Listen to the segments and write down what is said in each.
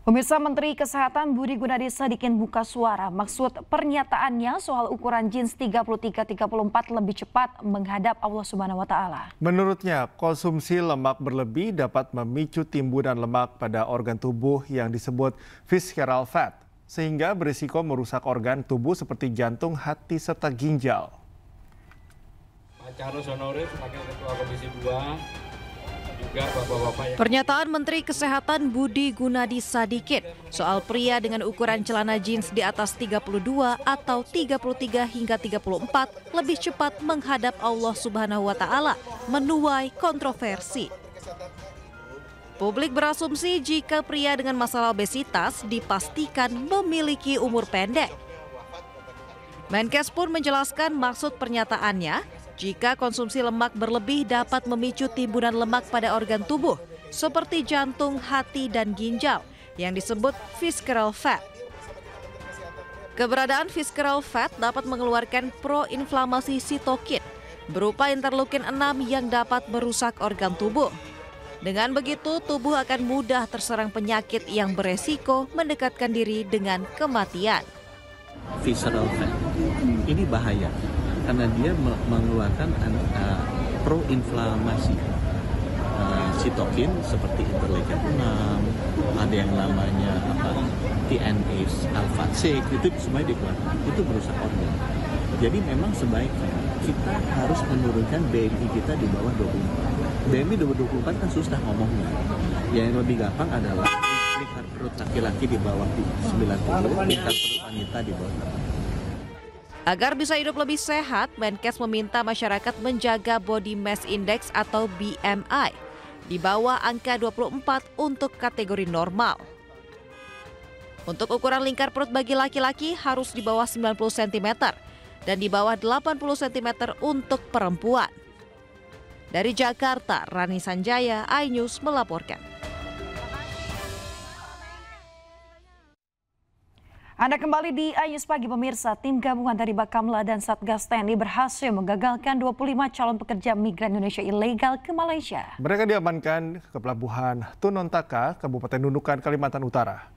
Pemirsa, Menteri Kesehatan Budi Gunadi Sadikin buka suara. Maksud pernyataannya soal ukuran jeans 33-34 lebih cepat menghadap Allah Subhanahu wa Ta'ala. Menurutnya, konsumsi lemak berlebih dapat memicu timbunan lemak pada organ tubuh yang disebut visceral fat, sehingga berisiko merusak organ tubuh seperti jantung, hati, serta ginjal. Pak Charles Honoris, Wakil Ketua Komisi 2. Pernyataan Menteri Kesehatan Budi Gunadi Sadikin soal pria dengan ukuran celana jeans di atas 32 atau 33 hingga 34 lebih cepat menghadap Allah Subhanahu wa Ta'ala menuai kontroversi. Publik berasumsi jika pria dengan masalah obesitas dipastikan memiliki umur pendek. Menkes pun menjelaskan maksud pernyataannya. Jika konsumsi lemak berlebih dapat memicu timbunan lemak pada organ tubuh seperti jantung, hati, dan ginjal yang disebut visceral fat. Keberadaan visceral fat dapat mengeluarkan proinflamasi sitokin berupa interleukin 6 yang dapat merusak organ tubuh. Dengan begitu, tubuh akan mudah terserang penyakit yang beresiko mendekatkan diri dengan kematian. Visceral fat ini bahaya karena dia mengeluarkan proinflamasi sitokin seperti interleukin 6, ada yang namanya TNF alpha 6, itu semuanya dikeluarkan, itu merusak organ. Jadi memang sebaiknya kita harus menurunkan BMI kita di bawah 24. BMI 24 kan susah ngomongnya. Yang lebih gampang adalah lingkar perut laki-laki di bawah 90, lingkar perut wanita di bawah 80. Agar bisa hidup lebih sehat, Menkes meminta masyarakat menjaga body mass index atau BMI di bawah angka 24 untuk kategori normal. Untuk ukuran lingkar perut bagi laki-laki harus di bawah 90 cm dan di bawah 80 cm untuk perempuan. Dari Jakarta, Rani Sanjaya, iNews melaporkan. Anda kembali di iNews Pagi, pemirsa. Tim gabungan dari Bakamla dan Satgas TNI berhasil menggagalkan 25 calon pekerja migran Indonesia ilegal ke Malaysia. Mereka diamankan ke pelabuhan Tunontaka, Kabupaten Nunukan, Kalimantan Utara.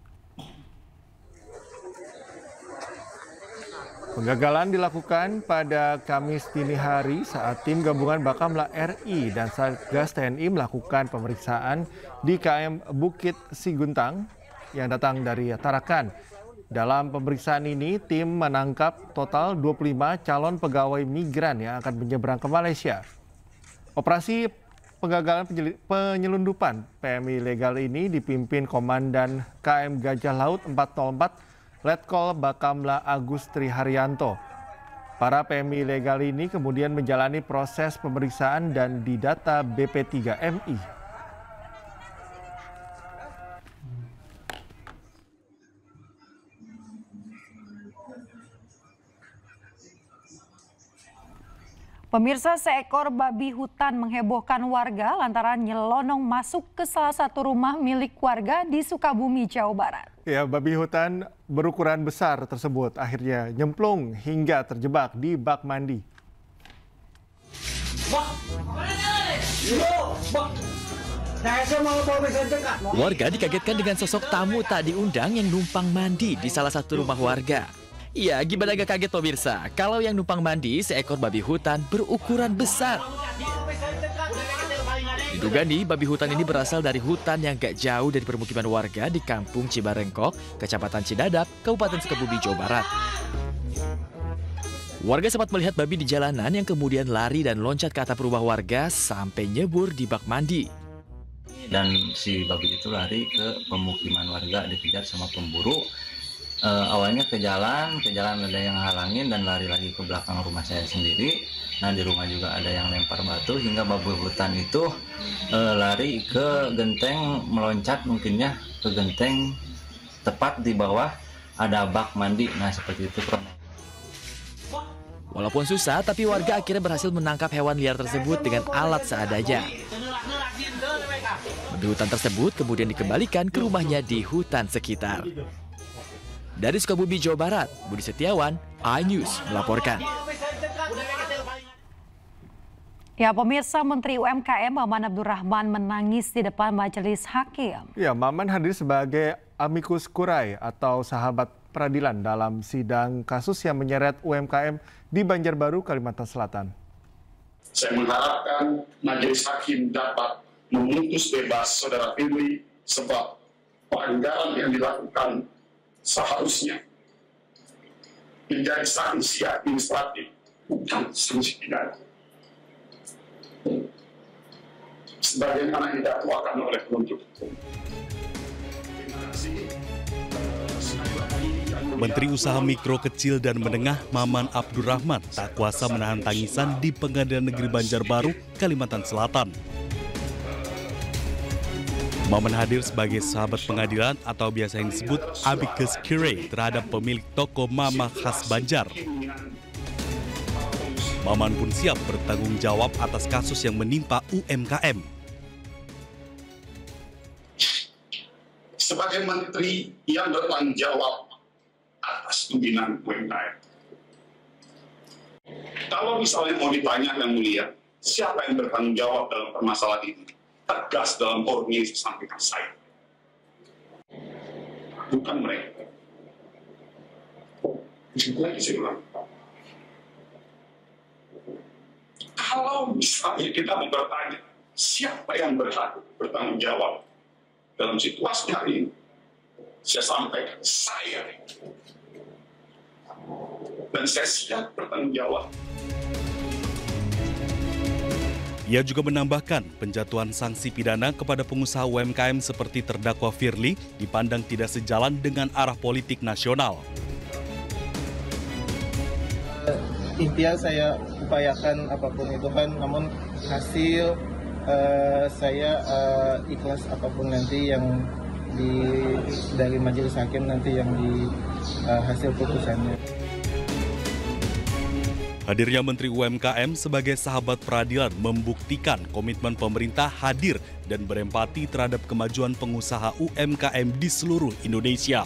Penggagalan dilakukan pada Kamis dini hari saat tim gabungan Bakamla RI dan Satgas TNI melakukan pemeriksaan di KM Bukit Siguntang yang datang dari Tarakan. Dalam pemeriksaan ini, tim menangkap total 25 calon pegawai migran yang akan menyeberang ke Malaysia. Operasi penggagalan penyelundupan PMI ilegal ini dipimpin Komandan KM Gajah Laut 404 Letkol Bakamla Agus Triharyanto. Para PMI ilegal ini kemudian menjalani proses pemeriksaan dan didata BP3MI. Pemirsa, seekor babi hutan menghebohkan warga lantaran nyelonong masuk ke salah satu rumah milik warga di Sukabumi, Jawa Barat. Ya, babi hutan berukuran besar tersebut akhirnya nyemplung hingga terjebak di bak mandi. Warga dikagetkan dengan sosok tamu tak diundang yang numpang mandi di salah satu rumah warga. Ya, gimana gak kaget pemirsa, kalau yang numpang mandi seekor babi hutan berukuran besar. Diduga nih, babi hutan ini berasal dari hutan yang gak jauh dari permukiman warga di Kampung Cibarengkok, Kecamatan Cidadap, Kabupaten Sukabumi, Jawa Barat. Warga sempat melihat babi di jalanan yang kemudian lari dan loncat ke atap rumah warga sampai nyebur di bak mandi. Dan si babi itu lari ke pemukiman warga, dikejar sama pemburu. Awalnya ke jalan ada yang halangin dan lari lagi ke belakang rumah saya sendiri. Nah, di rumah juga ada yang lempar batu hingga babi hutan itu lari ke genteng, meloncat mungkinnya ke genteng tepat di bawah ada bak mandi. Nah, seperti itu. Walaupun susah, tapi warga akhirnya berhasil menangkap hewan liar tersebut dengan alat seadanya. Babi hutan tersebut kemudian dikembalikan ke rumahnya di hutan sekitar. Dari Sukabumi, Jawa Barat, Budi Setiawan, iNews melaporkan. Ya, pemirsa, Menteri UMKM Maman Abdurrahman menangis di depan majelis hakim. Ya, Maman hadir sebagai amicus curiae atau sahabat peradilan dalam sidang kasus yang menyeret UMKM di Banjarbaru, Kalimantan Selatan. Saya mengharapkan majelis hakim dapat memutus bebas Saudara Firly sebab pelanggaran yang dilakukan seharusnya menjadi sanksi administratif, bukan sanksi pidana. Sebagaimana didakwakan oleh penuntut hukum. Menteri Usaha Mikro, Kecil, dan Menengah Maman Abdurrahman tak kuasa menahan tangisan di Pengadilan Negeri Banjarbaru, Kalimantan Selatan. Maman hadir sebagai sahabat pengadilan atau biasa yang disebut amicus curiae terhadap pemilik toko Mama Khas Banjar. Maman pun siap bertanggung jawab atas kasus yang menimpa UMKM. Sebagai menteri yang bertanggung jawab atas pembinaan UMKM. Kalau misalnya mau ditanya yang mulia, siapa yang bertanggung jawab dalam permasalahan ini? Tegas dalam forum ini disampaikan saya. Bukan mereka. Lagi saya ulang. Kalau misalnya kita mau bertanya, siapa yang berhak bertanggung jawab dalam situasi hari ini? Saya sampaikan, saya. Dan saya siap bertanggung jawab. Ia juga menambahkan penjatuhan sanksi pidana kepada pengusaha UMKM seperti terdakwa Firly dipandang tidak sejalan dengan arah politik nasional. Intinya saya upayakan apapun itu kan, namun hasil saya ikhlas apapun nanti yang dari majelis hakim nanti yang di hasil putusannya. Hadirnya Menteri UMKM sebagai sahabat peradilan membuktikan komitmen pemerintah hadir dan berempati terhadap kemajuan pengusaha UMKM di seluruh Indonesia.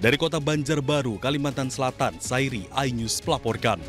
Dari kota Banjarbaru, Kalimantan Selatan, Sairi, iNews melaporkan.